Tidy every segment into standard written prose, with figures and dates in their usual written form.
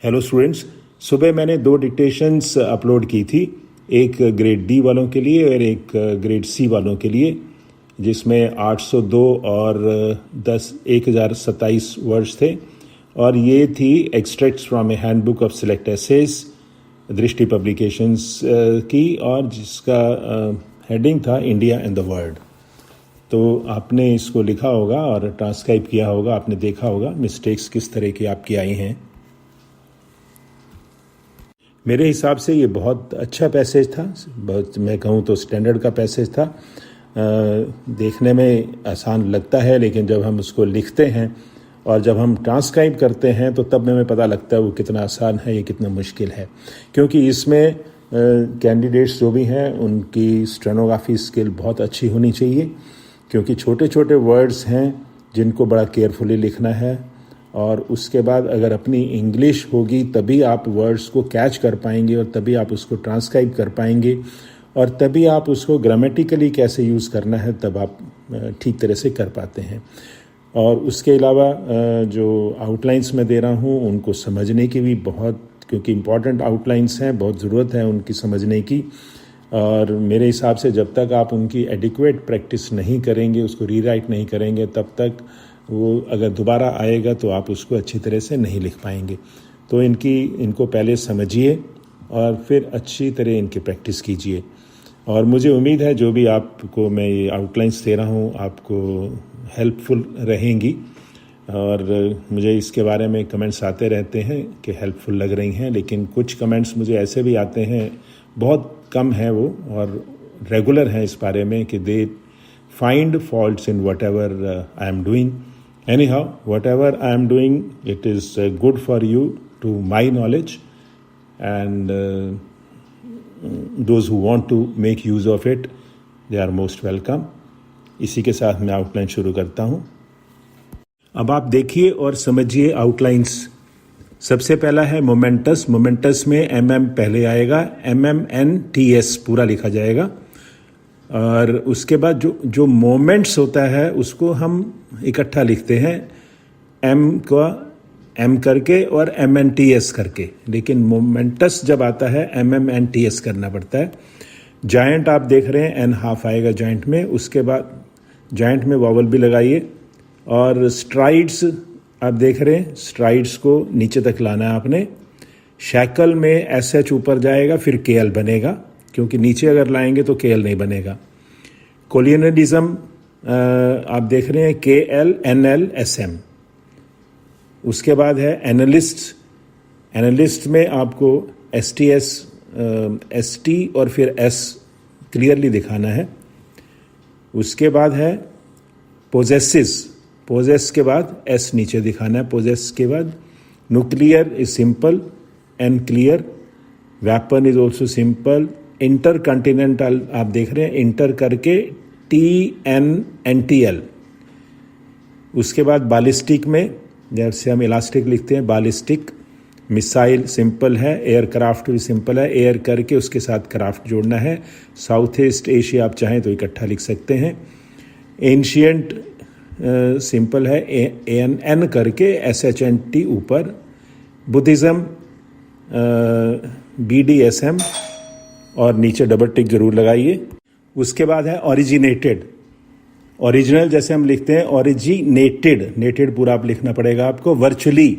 Hello students, सुबह मैंने 2 dictations upload की थी, एक ग्रेड डी वालों के लिए और एक ग्रेड सी वालों के लिए, जिसमें 802 और 1027 वर्ड्स थे। और ये थी extracts from a handbook of select essays, Drishti publications की, और जिसका हेडिंग था इंडिया एंड द वर्ल्ड। तो आपने इसको लिखा होगा और ट्रांसक्राइब किया होगा, आपने देखा होगा मिस्टेक्स किस तरह की आपकी आई हैं। मेरे हिसाब से ये बहुत अच्छा पैसेज था, बहुत, मैं कहूँ तो स्टैंडर्ड का पैसेज था। देखने में आसान लगता है, लेकिन जब हम उसको लिखते हैं और जब हम ट्रांसक्राइब करते हैं तो तब हमें पता लगता है वो कितना आसान है, ये कितना मुश्किल है। क्योंकि इसमें कैंडिडेट्स जो भी हैं उनकी स्टेनोग्राफी स्किल बहुत अच्छी होनी चाहिए, क्योंकि छोटे छोटे वर्ड्स हैं जिनको बड़ा केयरफुली लिखना है। और उसके बाद अगर अपनी इंग्लिश होगी तभी आप वर्ड्स को कैच कर पाएंगे, और तभी आप उसको ट्रांसक्राइब कर पाएंगे, और तभी आप उसको ग्रामेटिकली कैसे यूज़ करना है तब आप ठीक तरह से कर पाते हैं। और उसके अलावा जो आउटलाइंस मैं दे रहा हूँ उनको समझने की भी बहुत, क्योंकि इम्पॉर्टेंट आउटलाइंस हैं, बहुत ज़रूरत है उनकी समझने की। और मेरे हिसाब से जब तक आप उनकी एडिक्वेट प्रैक्टिस नहीं करेंगे, उसको रीराइट नहीं करेंगे, तब तक वो अगर दोबारा आएगा तो आप उसको अच्छी तरह से नहीं लिख पाएंगे। तो इनको पहले समझिए और फिर अच्छी तरह इनकी प्रैक्टिस कीजिए। और मुझे उम्मीद है जो भी आपको मैं ये आउटलाइंस दे रहा हूँ आपको हेल्पफुल रहेंगी। और मुझे इसके बारे में कमेंट्स आते रहते हैं कि हेल्पफुल लग रही हैं, लेकिन कुछ कमेंट्स मुझे ऐसे भी आते हैं, बहुत कम है वो और रेगुलर हैं इस बारे में, कि दे find faults in whatever I am doing. Anyhow, whatever I am doing, it is good for you, to my knowledge, and those who want to make use of it, they are most welcome. इसी के साथ मैं outline शुरू करता हूँ। अब आप देखिए और समझिए आउटलाइंस। सबसे पहला है मोमेंटस। मोमेंटस में MM पहले आएगा, MMNTS पूरा लिखा जाएगा। और उसके बाद जो मोमेंट्स होता है उसको हम इकट्ठा लिखते हैं, M का M करके और MNTS करके, लेकिन मोमेंटस जब आता है MMNTS करना पड़ता है। जायंट आप देख रहे हैं, N हाफ आएगा जायंट में, उसके बाद जायंट में वॉवल भी लगाइए। और स्ट्राइड्स आप देख रहे हैं, स्ट्राइड्स को नीचे तक लाना है आपने। शैकल में SH ऊपर जाएगा, फिर KL बनेगा, क्योंकि नीचे अगर लाएंगे तो KL नहीं बनेगा। कोलियनिज्म आप देख रहे हैं, KL NL SM। उसके बाद है एनालिस्ट। एनालिस्ट में आपको STS ST और फिर S क्लियरली दिखाना है। उसके बाद है पोजेसिस। पोजेस के बाद S नीचे दिखाना है। पोजेस के बाद nuclear is simple, N clear. Weapon is also simple. Inter continental आप देख रहे हैं, इंटर करके TNNTL। उसके बाद बालिस्टिक में जैसे हम इलास्टिक लिखते हैं, बालिस्टिक। मिसाइल सिंपल है। एयरक्राफ्ट भी सिंपल है, एयर करके उसके साथ क्राफ्ट जोड़ना है। साउथ ईस्ट एशिया आप चाहें तो इकट्ठा लिख सकते हैं। एंशियंट सिंपल है, AN करके SHNT ऊपर। बुद्धिज़्म BDSM और नीचे डबल टिक जरूर लगाइए। उसके बाद है ओरिजिनेटेड। ओरिजिनल जैसे हम लिखते हैं, ओरिजिनेटेड, नेटेड पूरा आप लिखना पड़ेगा आपको। वर्चुअली,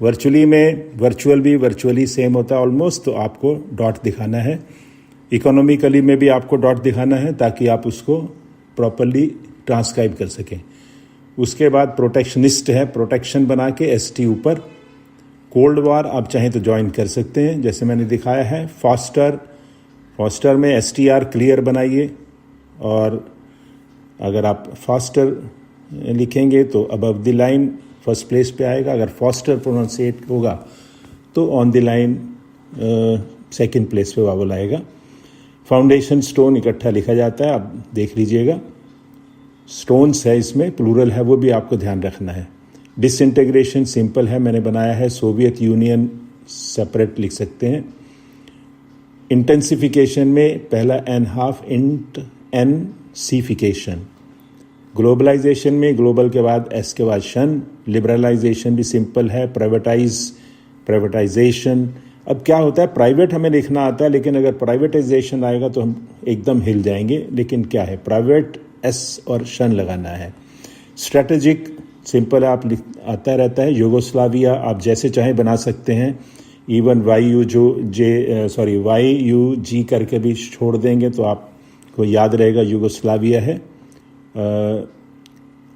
वर्चुअली में वर्चुअल भी वर्चुअली सेम होता है ऑलमोस्ट, तो आपको डॉट दिखाना है। इकोनॉमिकली में भी आपको डॉट दिखाना है ताकि आप उसको प्रॉपरली ट्रांसक्राइब कर सकें। उसके बाद प्रोटेक्शनिस्ट है, प्रोटेक्शन बना के ST ऊपर। कोल्ड वॉर आप चाहें तो ज्वाइन कर सकते हैं जैसे मैंने दिखाया है। फॉस्टर, फॉस्टर में STR क्लियर बनाइए। और अगर आप फास्टर लिखेंगे तो above the line first place पे आएगा। अगर फॉस्टर प्रोनाउंसिएट होगा तो on the line second place पे वावल आएगा। फाउंडेशन स्टोन इकट्ठा लिखा जाता है, आप देख लीजिएगा। स्टोन्स है इसमें, प्लूरल है, वो भी आपको ध्यान रखना है। डिसइंटीग्रेशन सिंपल है, मैंने बनाया है। सोवियत यूनियन सेपरेट लिख सकते हैं। इंटेंसिफिकेशन में पहला N हाफ इंट N सीफिकेशन। ग्लोबलाइजेशन में ग्लोबल के बाद S के बाद शन। लिबरलाइजेशन भी सिंपल है। Privatise privatisation. अब क्या होता है, प्राइवेट हमें लिखना आता है, लेकिन अगर प्राइवेटाइजेशन आएगा तो हम एकदम हिल जाएंगे। लेकिन क्या है, प्राइवेट एस और शन लगाना है। स्ट्रेटेजिक सिंपल है, आप आता रहता है। यूगोस्लाविया आप जैसे चाहे बना सकते हैं, इवन वाई यू जी करके भी छोड़ देंगे तो आपको याद रहेगा यूगोस्लाविया है।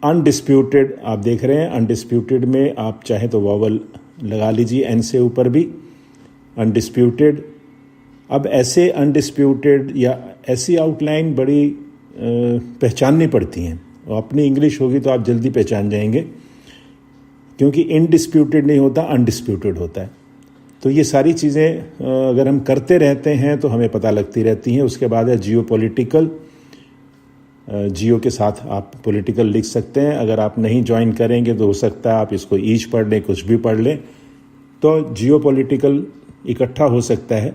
अनडिस्प्यूटेड आप देख रहे हैं, अनडिस्प्यूटेड में आप चाहे तो वॉवल लगा लीजिए एन से ऊपर भी, अनडिस्प्यूटेड। अब ऐसे अनडिस्प्यूटेड या ऐसी आउटलाइन बड़ी पहचाननी पड़ती हैं, और अपनी इंग्लिश होगी तो आप जल्दी पहचान जाएंगे, क्योंकि इनडिस्प्यूटेड नहीं होता, अनडिस्प्यूटेड होता है। तो ये सारी चीज़ें अगर हम करते रहते हैं तो हमें पता लगती रहती हैं। उसके बाद है जियो पॉलिटिकल, जियो के साथ आप पॉलिटिकल लिख सकते हैं। अगर आप नहीं ज्वाइन करेंगे तो हो सकता है आप इसको ईच पढ़ लें, कुछ भी पढ़ लें, तो जियो पॉलिटिकल इकट्ठा हो सकता है।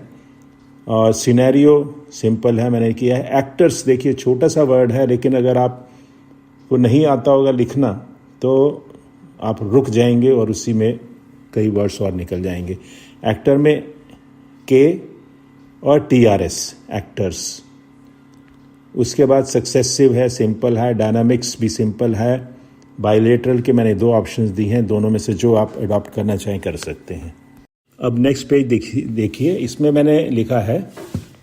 और सिनेरियो सिंपल है, मैंने किया है। एक्टर्स देखिए छोटा सा वर्ड है, लेकिन अगर आपको नहीं आता होगा लिखना तो आप रुक जाएंगे और उसी में कई वर्ड्स और निकल जाएंगे। एक्टर में के और TRS, एक्टर्स। उसके बाद सक्सेसिव है, सिंपल है। डायनामिक्स भी सिंपल है। बायलेटरल के मैंने 2 ऑप्शंस दी हैं, दोनों में से जो आप अडॉप्ट करना चाहें कर सकते हैं। अब नेक्स्ट पेज देखिए, इसमें मैंने लिखा है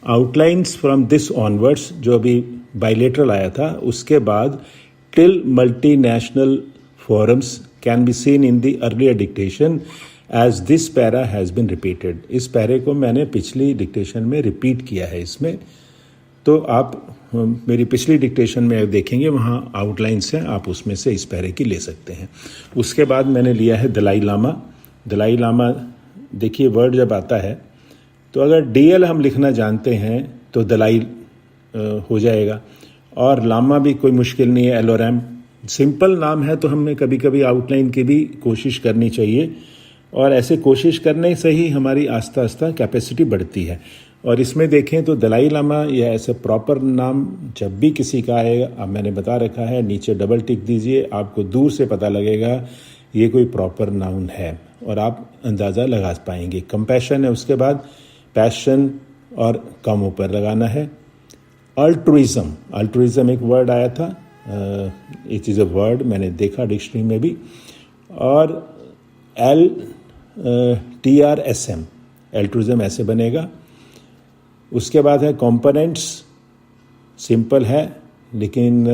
आउटलाइंस फ्रॉम दिस ऑनवर्ड्स, जो अभी बायलेटरल आया था, उसके बाद till multinational forums can be seen in the earlier dictation as this para has been repeated. इस पैरे को मैंने पिछली डिक्टेशन में रिपीट किया है इसमें, तो आप मेरी पिछली डिक्टेशन में देखेंगे, वहाँ आउटलाइंस हैं, आप उसमें से इस पैरे की ले सकते हैं। उसके बाद मैंने लिया है दलाई लामा। दलाई लामा देखिए वर्ड जब आता है तो अगर DL हम लिखना जानते हैं तो दलाई हो जाएगा, और लामा भी कोई मुश्किल नहीं है, एलोरैम सिंपल नाम है, तो हमें कभी कभी आउटलाइन की भी कोशिश करनी चाहिए, और ऐसे कोशिश करने से ही हमारी आस्ता आस्ता कैपेसिटी बढ़ती है। और इसमें देखें तो दलाई लामा या ऐसे प्रॉपर नाम जब भी किसी का आएगा, अब मैंने बता रखा है, नीचे डबल टिक दीजिए, आपको दूर से पता लगेगा ये कोई प्रॉपर नाउन है और आप अंदाज़ा लगा पाएंगे। कंपैशन है, उसके बाद पैशन और कम ऊपर लगाना है। अल्ट्रुइज्म, अल्ट्रुइज्म एक वर्ड आया था, इट इज़ अ वर्ड, मैंने देखा डिक्शनरी में भी। और LTRSM, अल्ट्रुइज्म ऐसे बनेगा। उसके बाद है कंपोनेंट्स, सिंपल है, लेकिन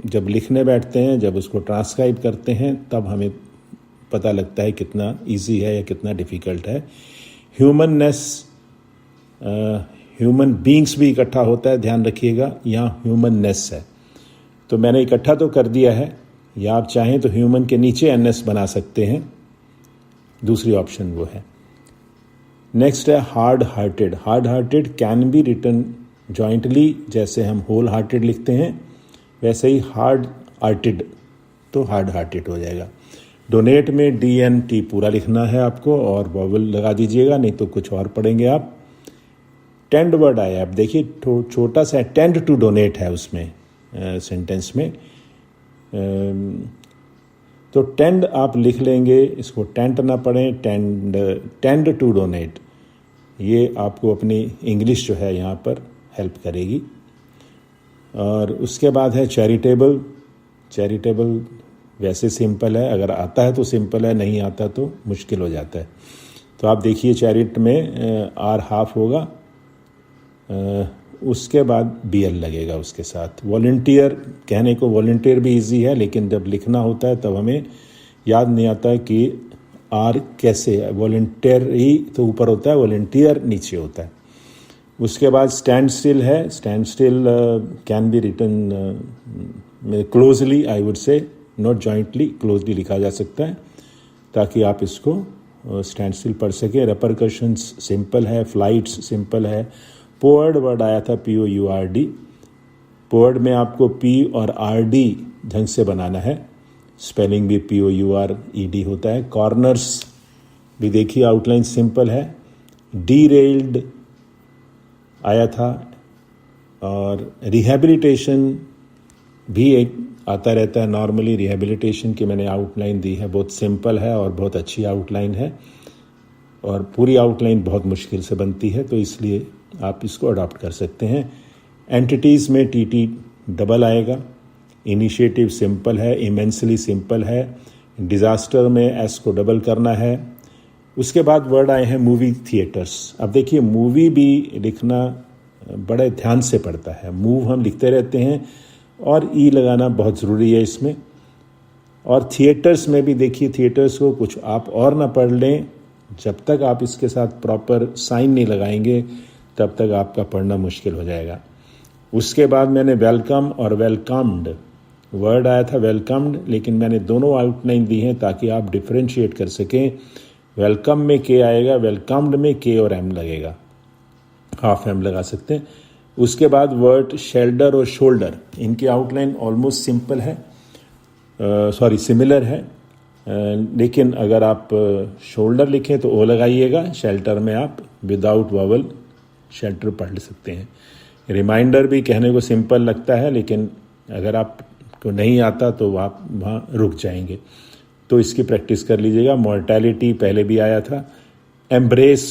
जब लिखने बैठते हैं, जब उसको ट्रांसक्राइब करते हैं, तब हमें पता लगता है कितना इजी है या कितना डिफ़िकल्ट है। ह्यूमननेस, ह्यूमन बींग्स भी इकट्ठा होता है, ध्यान रखिएगा, यहाँ ह्यूमननेस है, तो मैंने इकट्ठा तो कर दिया है, या आप चाहें तो ह्यूमन के नीचे NS बना सकते हैं, दूसरी ऑप्शन वो है। नेक्स्ट है hard hearted. Hard hearted can be written jointly, जैसे हम होल हार्टेड लिखते हैं वैसे ही हार्ड हार्टेड, तो हार्ड हार्टेड हो जाएगा। डोनेट में DNT पूरा लिखना है आपको, और वॉवल लगा दीजिएगा, नहीं तो कुछ और पढ़ेंगे आप। टेंड वर्ड आया, आप देखिए छोटा सा टेंड टू डोनेट है उसमें सेंटेंस में, तो टेंड आप लिख लेंगे, इसको टेंट ना पढ़ें, टेंड टू डोनेट, ये आपको अपनी इंग्लिश जो है यहाँ पर हेल्प करेगी। और उसके बाद है चैरिटेबल। चैरिटेबल वैसे सिंपल है, अगर आता है तो सिंपल है, नहीं आता तो मुश्किल हो जाता है। तो आप देखिए चैरिट में R हाफ होगा, उसके बाद BL लगेगा उसके साथ। वॉलंटियर, कहने को वॉलंटियर भी इजी है, लेकिन जब लिखना होता है तब हमें याद नहीं आता है कि R कैसे है। वॉलंटियर ही तो ऊपर होता है, वॉलंटियर नीचे होता है। उसके बाद स्टैंड स्टिल है। Stand still can be written closely, I would say, not jointly, closely लिखा जा सकता है, ताकि आप इसको स्टैंड स्टिल पढ़ सकें। रेपरकशंस सिंपल है। फ्लाइट्स सिंपल है। पोअर्ड वर्ड आया था POURD। पोअर्ड में आपको P और RD ढंग से बनाना है, स्पेलिंग भी POURED होता है। कॉर्नर्स भी देखिए आउटलाइन सिंपल है। डीरेल्ड आया था, और रिहैबिलिटेशन भी एक आता रहता है नॉर्मली। रिहैबिलिटेशन की मैंने आउटलाइन दी है, बहुत सिंपल है और बहुत अच्छी आउटलाइन है। और पूरी आउटलाइन बहुत मुश्किल से बनती है, तो इसलिए आप इसको अडॉप्ट कर सकते हैं। एंटिटीज़ में टी डबल आएगा। इनिशिएटिव सिंपल है, इमेंसली सिंपल है। डिज़ास्टर में एस को डबल करना है। उसके बाद वर्ड आए हैं मूवी थिएटर्स। अब देखिए, मूवी भी लिखना बड़े ध्यान से पड़ता है। मूव हम लिखते रहते हैं और ई लगाना बहुत ज़रूरी है इसमें। और थिएटर्स में भी देखिए, थिएटर्स को कुछ आप और ना पढ़ लें, जब तक आप इसके साथ प्रॉपर साइन नहीं लगाएंगे तब तक आपका पढ़ना मुश्किल हो जाएगा। उसके बाद मैंने वेलकम और वेलकम्ड, वर्ड आया था वेलकम्ड, लेकिन मैंने दोनों आउटलाइन दी हैं ताकि आप डिफ्रेंशिएट कर सकें। वेलकम में के आएगा, वेलकम्ड में के और एम लगेगा, हाफ एम लगा सकते हैं। उसके बाद वर्ड शेल्डर और शोल्डर, इनकी आउटलाइन ऑलमोस्ट सिंपल है, सिमिलर है, लेकिन अगर आप शोल्डर लिखें तो ओ लगाइएगा। शेल्टर में आप विदाउट वावल शेल्टर पढ़ सकते हैं। रिमाइंडर भी कहने को सिंपल लगता है, लेकिन अगर आपको नहीं आता तो आप वहाँ रुक जाएंगे, तो इसकी प्रैक्टिस कर लीजिएगा। मॉर्टैलिटी पहले भी आया था। एम्ब्रेस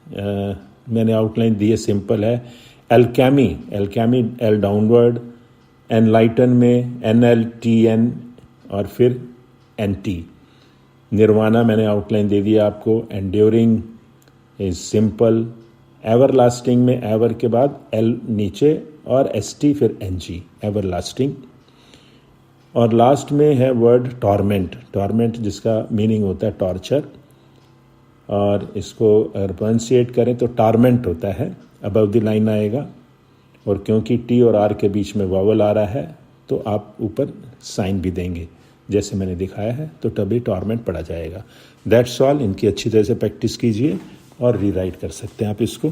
मैंने आउटलाइन दी है, सिंपल है। Alchemy L downward. एनलाइटन में NLTN और फिर NT। निर्वाणा मैंने आउटलाइन दे दिया आपको। Enduring is simple. एवरलास्टिंग में एवर के बाद L नीचे और ST फिर NG, एवरलास्टिंग। और लास्ट में है वर्ड टॉर्मेंट जिसका मीनिंग होता है टॉर्चर, और इसको अगर प्रोनाउंसिएट करें तो टार्मेंट होता है, अबव द लाइन आएगा। और क्योंकि टी और आर के बीच में वावल आ रहा है तो आप ऊपर साइन भी देंगे जैसे मैंने दिखाया है, तो तभी टॉर्मेंट पढ़ा जाएगा। That's all. इनकी अच्छी तरह से प्रैक्टिस कीजिए और रीराइट कर सकते हैं आप इसको।